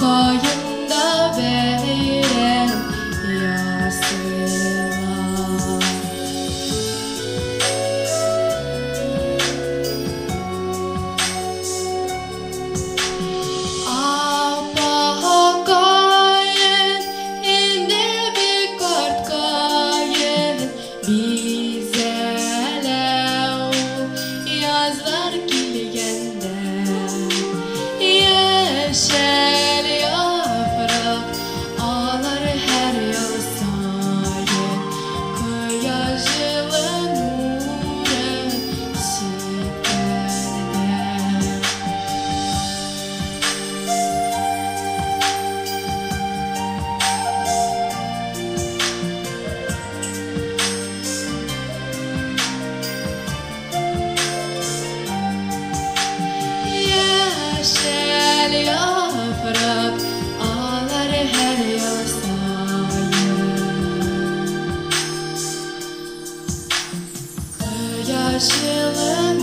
koyunda verem yasılar. Apa kaen indi bir kart kaen bizele o yazlar kilgende yeşil yaprak ağlar her yıl sayın kıyacılı nurun siperde. Yeşil yaprak ağlar her yıl sayın kıyacılı